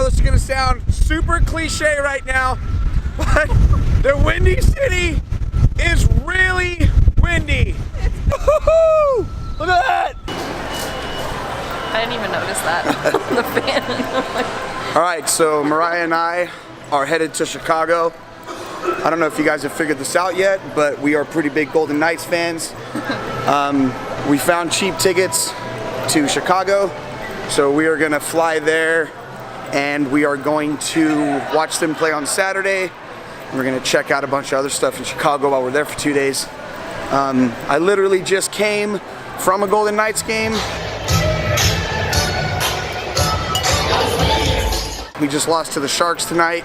this is gonna sound super cliche right now, but the Windy City is really windy. Woohoo! Look at that! I didn't even notice that on the fan. All right, so Mariah and I are headed to Chicago. I don't know if you guys have figured this out yet, but we are pretty big Golden Knights fans. We found cheap tickets to Chicago, so we are gonna fly there and we are going to watch them play on Saturday. We're gonna check out a bunch of other stuff in Chicago while we're there for 2 days. I literally just came from a Golden Knights game. We just lost to the Sharks tonight.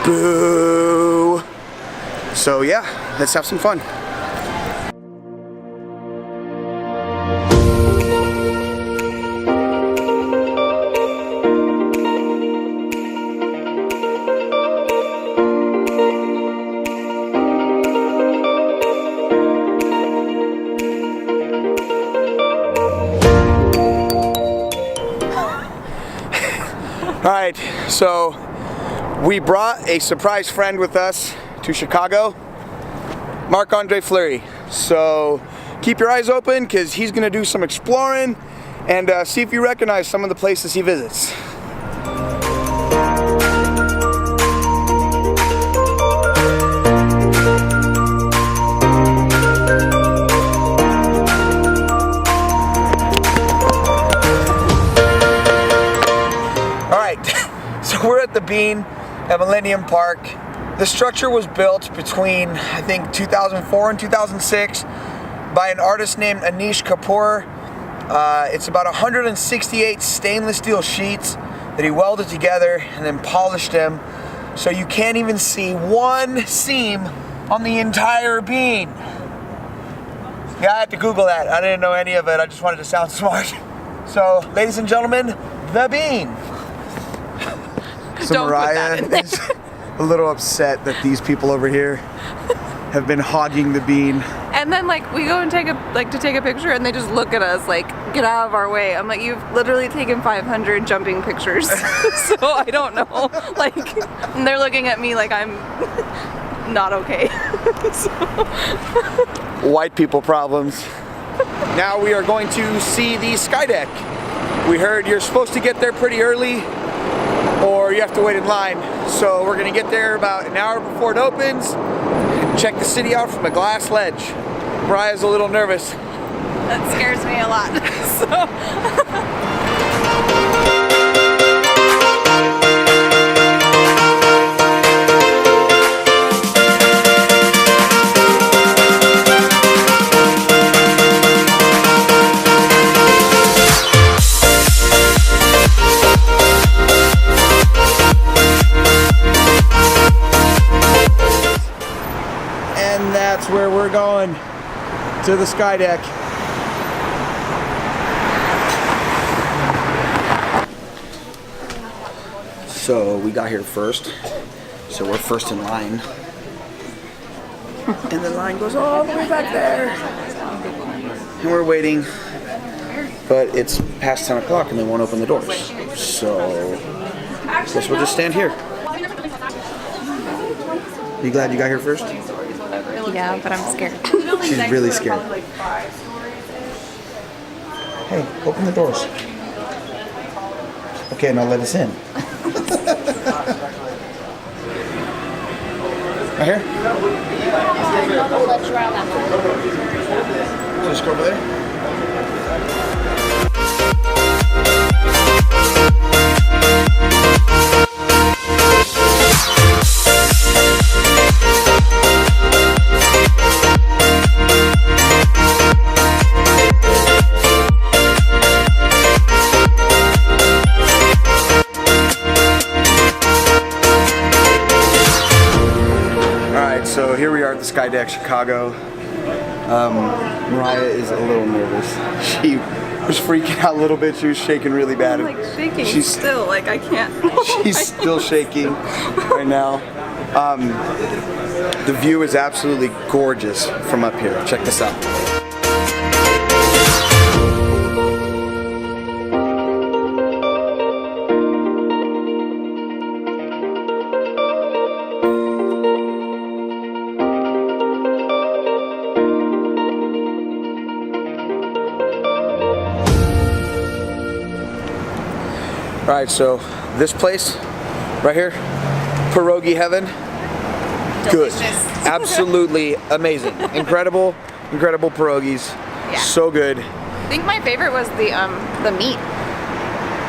Boo! So yeah, let's have some fun. All right, so we brought a surprise friend with us to Chicago, Marc-Andre Fleury. So keep your eyes open because he's gonna do some exploring and see if you recognize some of the places he visits. So we're at the Bean at Millennium Park. The structure was built between, I think, 2004 and 2006 by an artist named Anish Kapoor. It's about 168 stainless steel sheets that he welded together and then polished them, so you can't even see one seam on the entire Bean. Yeah, I had to Google that. I didn't know any of it. I just wanted to sound smart. So, ladies and gentlemen, the Bean. So Mariah is a little upset that these people over here have been hogging the Bean. And then like we go and take a picture and they just look at us like, get out of our way. I'm like, you've literally taken 500 jumping pictures. So I don't know. Like, and they're looking at me like I'm not okay. So. White people problems. Now we are going to see the sky deck. We heard you're supposed to get there pretty early, or you have to wait in line. So we're gonna get there about an hour before it opens and check the city out from a glass ledge. Mariah's a little nervous. That scares me a lot. That's where we're going, to the sky deck. So we got here first, so we're first in line. And the line goes all the way back there. And we're waiting, but it's past 10 o'clock and they won't open the doors. So I guess we'll just stand here. You glad you got here first? Yeah, but I'm scared. She's really scared. Hey, open the doors. Okay, now let us in. Right here? Just go over there. So here we are at the Sky Deck, Chicago. Mariah is a little nervous. She was freaking out a little bit. She was shaking really bad. I'm like shaking. She's still like I can't. She's still shaking right now. The view is absolutely gorgeous from up here. Check this out. right, so this place right here, pierogi heaven. Good. Delicious. Absolutely amazing. Incredible pierogies. Yeah. So good. I think my favorite was the meat.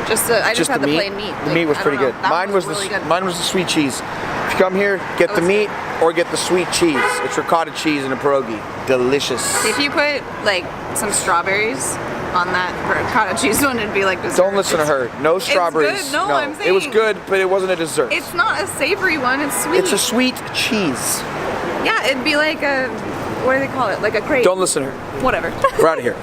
I just had the meat. plain meat. The meat was pretty good. Mine was really good. Mine was the sweet cheese. If you come here, get the meat or get the sweet cheese. It's ricotta cheese and a pierogi. Delicious. If you put like some strawberries on that ricotta cheese one, it'd be like dessert. Don't listen to her. No strawberries. It's good. No, I'm saying it was good, but it wasn't a dessert. It's not a savory one. It's sweet. It's a sweet cheese. Yeah, it'd be like a, what do they call it? Like a crepe. Don't listen to her. Whatever. We're out of here.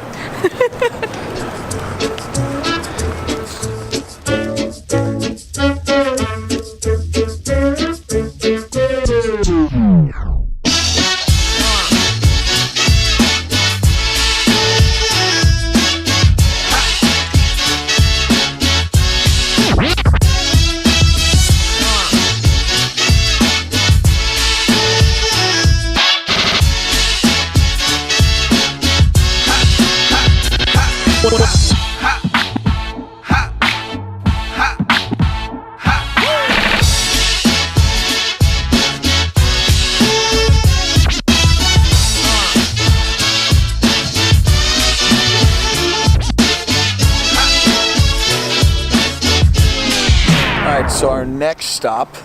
So our next stop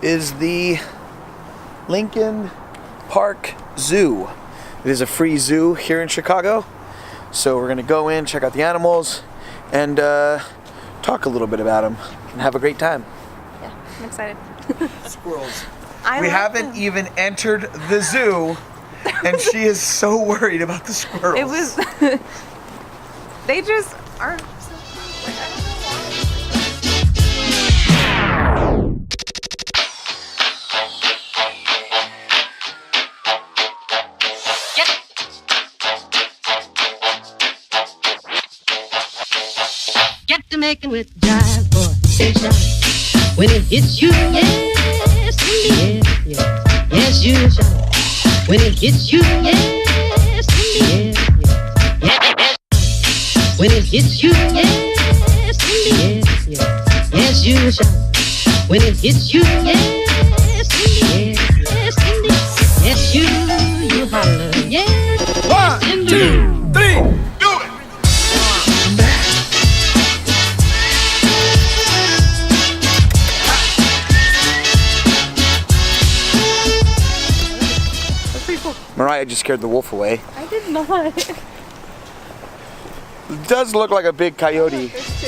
is the Lincoln Park Zoo. It is a free zoo here in Chicago. So we're gonna go in, check out the animals, and talk a little bit about them and have a great time. Yeah, I'm excited. Squirrels. I We love haven't them. even entered the zoo, and she is so worried about the squirrels. It was. They just are so cute. Like, I don't know why. Get to making with jive, boy. Shout. When it hits you, yes, indeed. Yes, yes, you shout. When it hits you, yes, indeed. Yes, yes. When it hits you, yes, indeed. Yes, yes, you shout. When it hits you, yes, indeed. Yes, indeed. Yes, you holler. Yes, 1, 2, 3, do it! Mariah just scared the wolf away. I did not. It does look like a big coyote. There's two.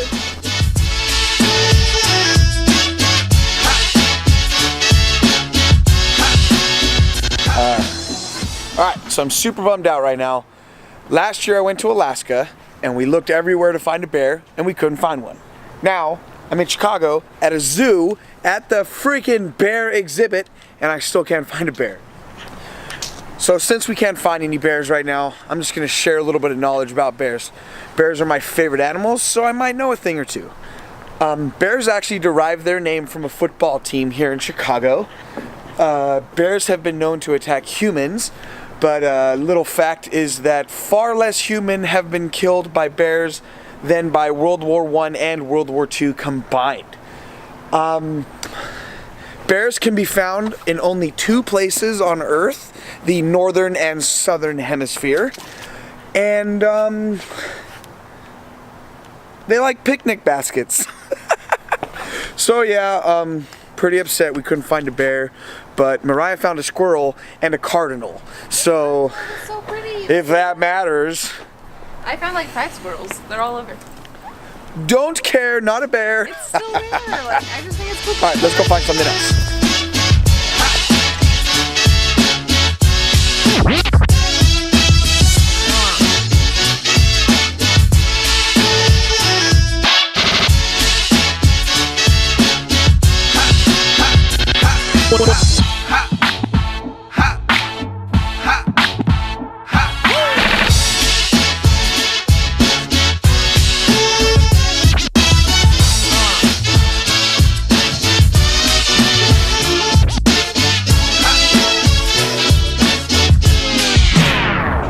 Alright, so I'm super bummed out right now. Last year I went to Alaska and we looked everywhere to find a bear and we couldn't find one. Now, I'm in Chicago at a zoo at the freaking bear exhibit and I still can't find a bear. So since we can't find any bears right now, I'm just gonna share a little bit of knowledge about bears. Bears are my favorite animals, so I might know a thing or two. Bears actually derive their name from a football team here in Chicago. Bears have been known to attack humans, but a little fact is that far less human have been killed by bears than by World War I and World War II combined. Bears can be found in only 2 places on Earth, the northern and southern hemisphere, and they like picnic baskets. So yeah, pretty upset we couldn't find a bear, but Mariah found a squirrel and a cardinal. So It's so pretty. if that matters, I found like 5 squirrels. They're all over. don't care, not a bear. It's still there. Like, I just think it's cool. All right, let's go find something else.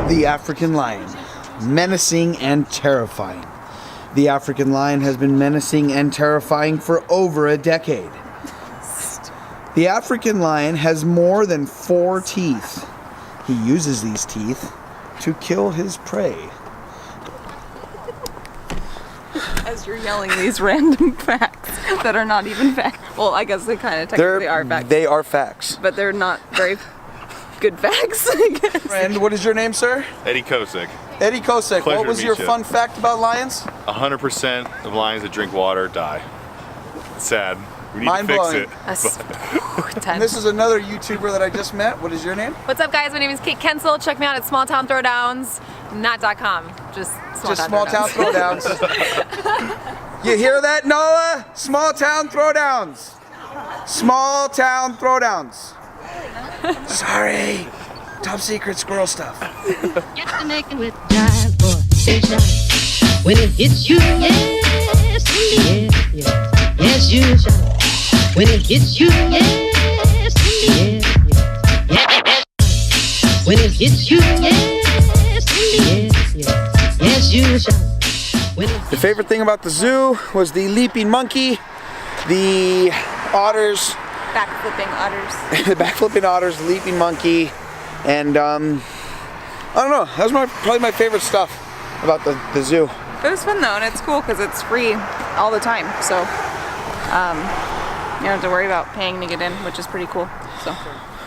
The African lion, menacing and terrifying. The African lion has been menacing and terrifying for over a decade. The African lion has more than 4 teeth. He uses these teeth to kill his prey. As you're yelling these random facts that are not even facts. Well, I guess they kind of technically are facts. They are facts. But they're not very good facts, I guess. Friend, what is your name, sir? Eddie Kosick. Eddie Kosick. Pleasure What was to your meet you. fun fact about lions? 100% of lions that drink water die. It's sad. We need Mind to fix blowing. it. That's And 10. this is another YouTuber that I just met. What is your name? What's up, guys? My name is Kate Kensel. Check me out at smalltownthrowdowns.com. Just Small Town Throwdowns. You hear that, Noah? Small Town Throwdowns. Small Town Throwdowns. Sorry. Top secret squirrel stuff. Get to making with jive, boy. Say shout. When it hits you, yes, indeed. Yes, yes, you shout. When it hits you, yes, indeed. Yes, yes. When it hits you, yes, indeed. Yes, yes, you shout. When it The favorite thing about the zoo was the leaping monkey, the otters, Backflipping otters. the backflipping otters, leaping monkey, and I don't know. That was probably my favorite stuff about the zoo. It was fun though, and it's cool because it's free all the time. So you don't have to worry about paying to get in, which is pretty cool. So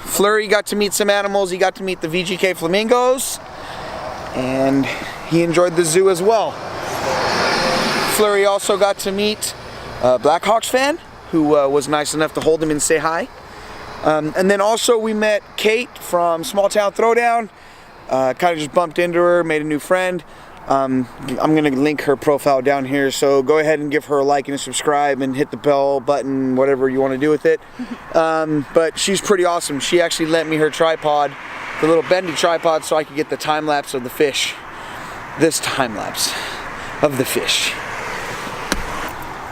Fleury got to meet some animals. He got to meet the VGK flamingos, and he enjoyed the zoo as well. Fleury also got to meet a Blackhawks fan who was nice enough to hold him and say hi. And then also we met Kate from Small Town Throwdown. Kind of just bumped into her, made a new friend. I'm gonna link her profile down here, so go ahead and give her a like and a subscribe and hit the bell button, whatever you want to do with it. But she's pretty awesome. She actually lent me her tripod, the little bendy tripod, so I could get the time lapse of the fish. This time lapse of the fish.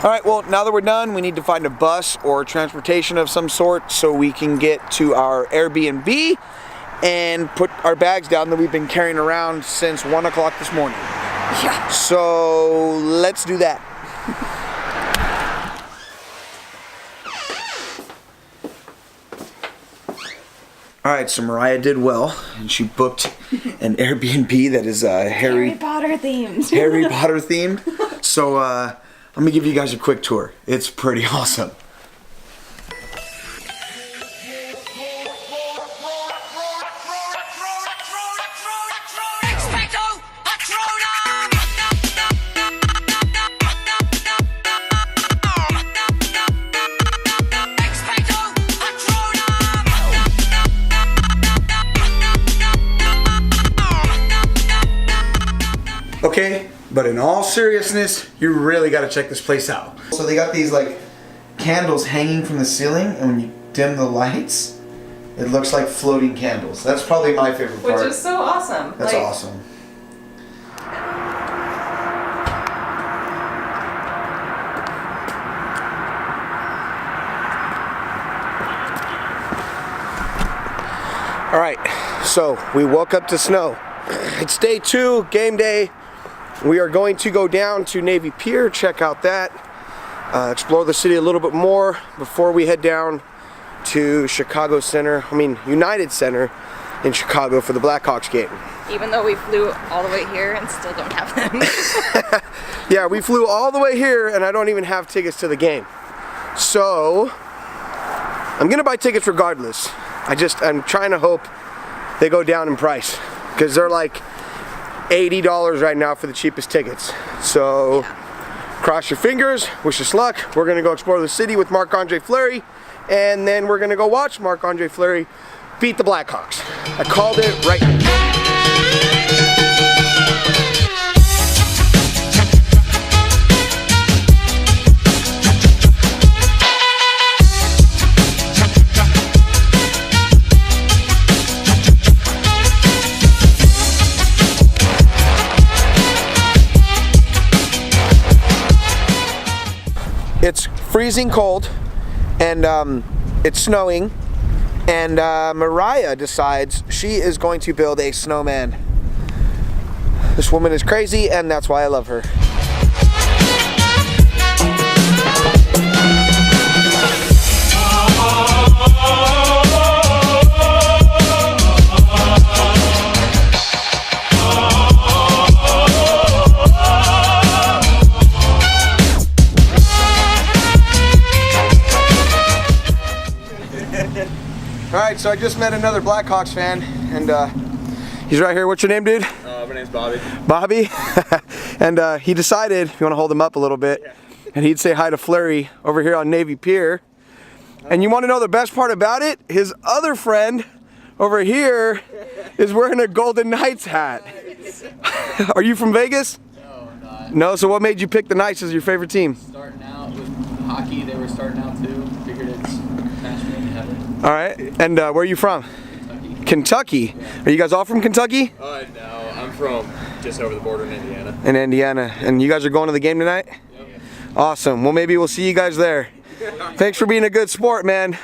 All right, well, now that we're done, we need to find a bus or transportation of some sort so we can get to our Airbnb and put our bags down that we've been carrying around since 1 o'clock this morning. yeah. So let's do that. All right, so Mariah did well, and she booked an Airbnb that is Harry Potter themed. Harry Potter themed. So let me give you guys a quick tour. It's pretty awesome. Okay, but in all seriousness, you really got to check this place out. So they got these like candles hanging from the ceiling, and when you dim the lights, it looks like floating candles. That's probably my favorite part. Which is so awesome. That's awesome. All right, so we woke up to snow. It's day 2, game day. We are going to go down to Navy Pier, check out that, explore the city a little bit more before we head down to United Center in Chicago for the Blackhawks game. Even though we flew all the way here and still don't have them. Yeah, we flew all the way here and I don't even have tickets to the game. So, I'm gonna buy tickets regardless. I'm trying to hope they go down in price, because they're like $80 right now for the cheapest tickets. So, cross your fingers, wish us luck. We're gonna go explore the city with Marc-Andre Fleury, and then we're gonna go watch Marc-Andre Fleury beat the Blackhawks. I called it right now. It's freezing cold, and it's snowing, and Mariah decides she is going to build a snowman. This woman is crazy, and that's why I love her. All right, so I just met another Blackhawks fan, and he's right here. What's your name, dude? My name's Bobby. Bobby. And he decided, if you want to hold him up a little bit, and he'd say hi to Fleury over here on Navy Pier. And you want to know the best part about it? His other friend over here is wearing a Golden Knights hat. Are you from Vegas? No, not. No, so what made you pick the Knights as your favorite team? Starting out with hockey, they were starting out too. Figured it's match made in heaven. All right, and where are you from? Kentucky. Yeah. Are you guys all from Kentucky? No, I'm from just over the border in Indiana. In Indiana. And you guys are going to the game tonight? Yep. Awesome. Well, maybe we'll see you guys there. Thanks for being a good sport, man.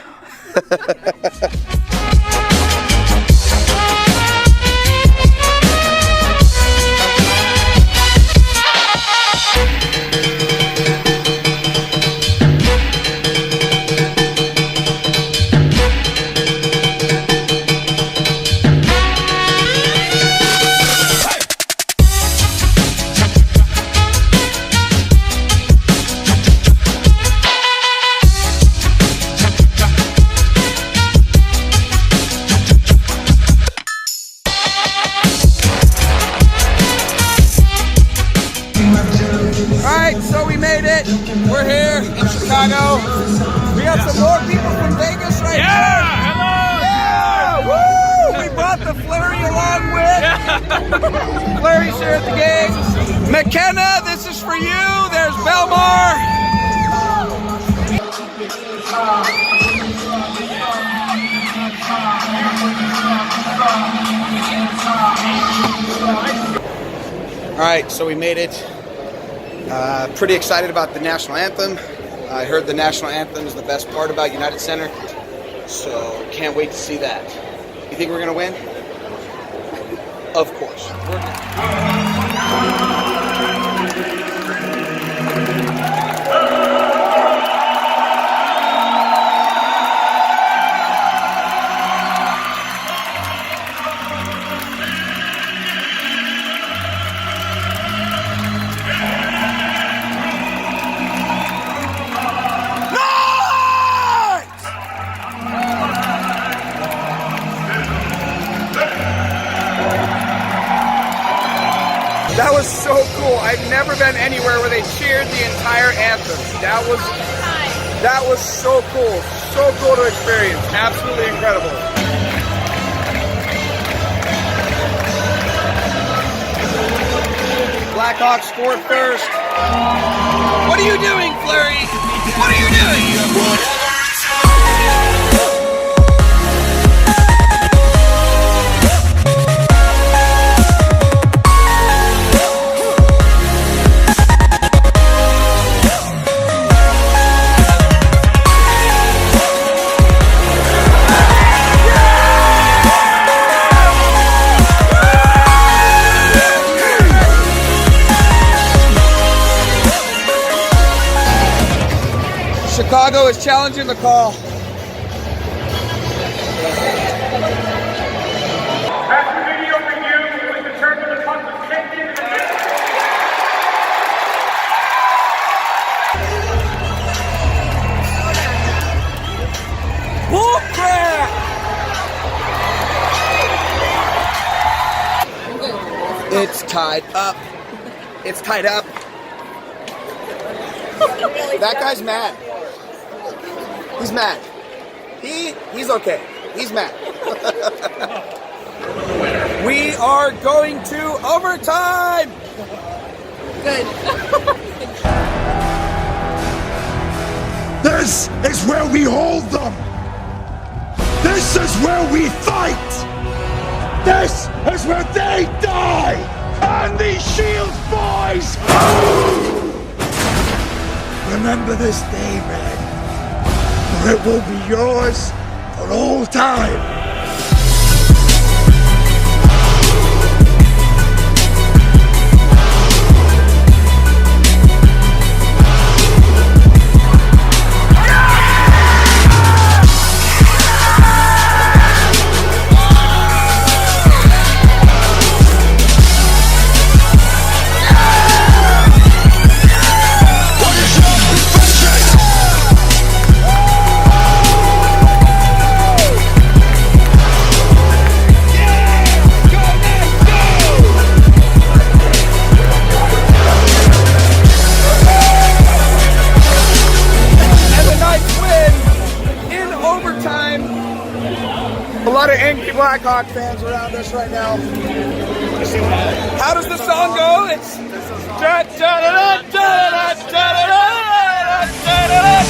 Alright, so we made it. We're here in Chicago. We have some more people from Vegas right here. Yeah! Woo! We brought the Fleury along with. Fleury's here at the game. McKenna, this is for you. There's Belmar. Alright, so we made it. Pretty excited about the national anthem. I heard the national anthem is the best part about United Center, so can't wait to see that. You think we're gonna win? Of course. That was so cool. I've never been anywhere where they cheered the entire anthem. That was so cool. So cool to experience. Absolutely incredible. Blackhawks scored first. What are you doing, Fleury? What are you doing? Chicago is challenging the call. After video review, it was determined the puck was kicked into the net. Bullcrap! It's tied up. It's tied up. That guy's mad. He's mad. He's okay. He's mad. We are going to overtime. Good. This is where we hold them. This is where we fight. This is where they die. And these Shields boys. Remember this day, man. For it will be yours for all time. lot of angry Blackhawk fans around us right now. How does the song go? It's da da da da da da da da da da.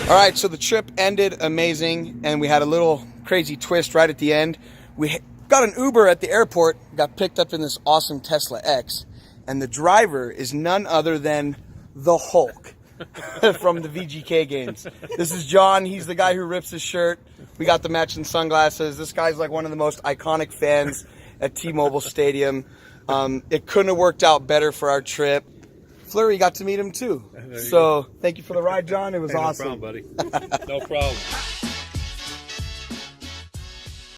All right, so the trip ended amazing, and we had a little crazy twist right at the end. We got an Uber at the airport, got picked up in this awesome Tesla X, and the driver is none other than the Hulk from the VGK games. This is John. He's the guy who rips his shirt. We got the matching sunglasses. This guy's like one of the most iconic fans at T-Mobile Stadium. It couldn't have worked out better for our trip. Fleury got to meet him too. So thank you for the ride, John. It was awesome. No problem, buddy. No problem.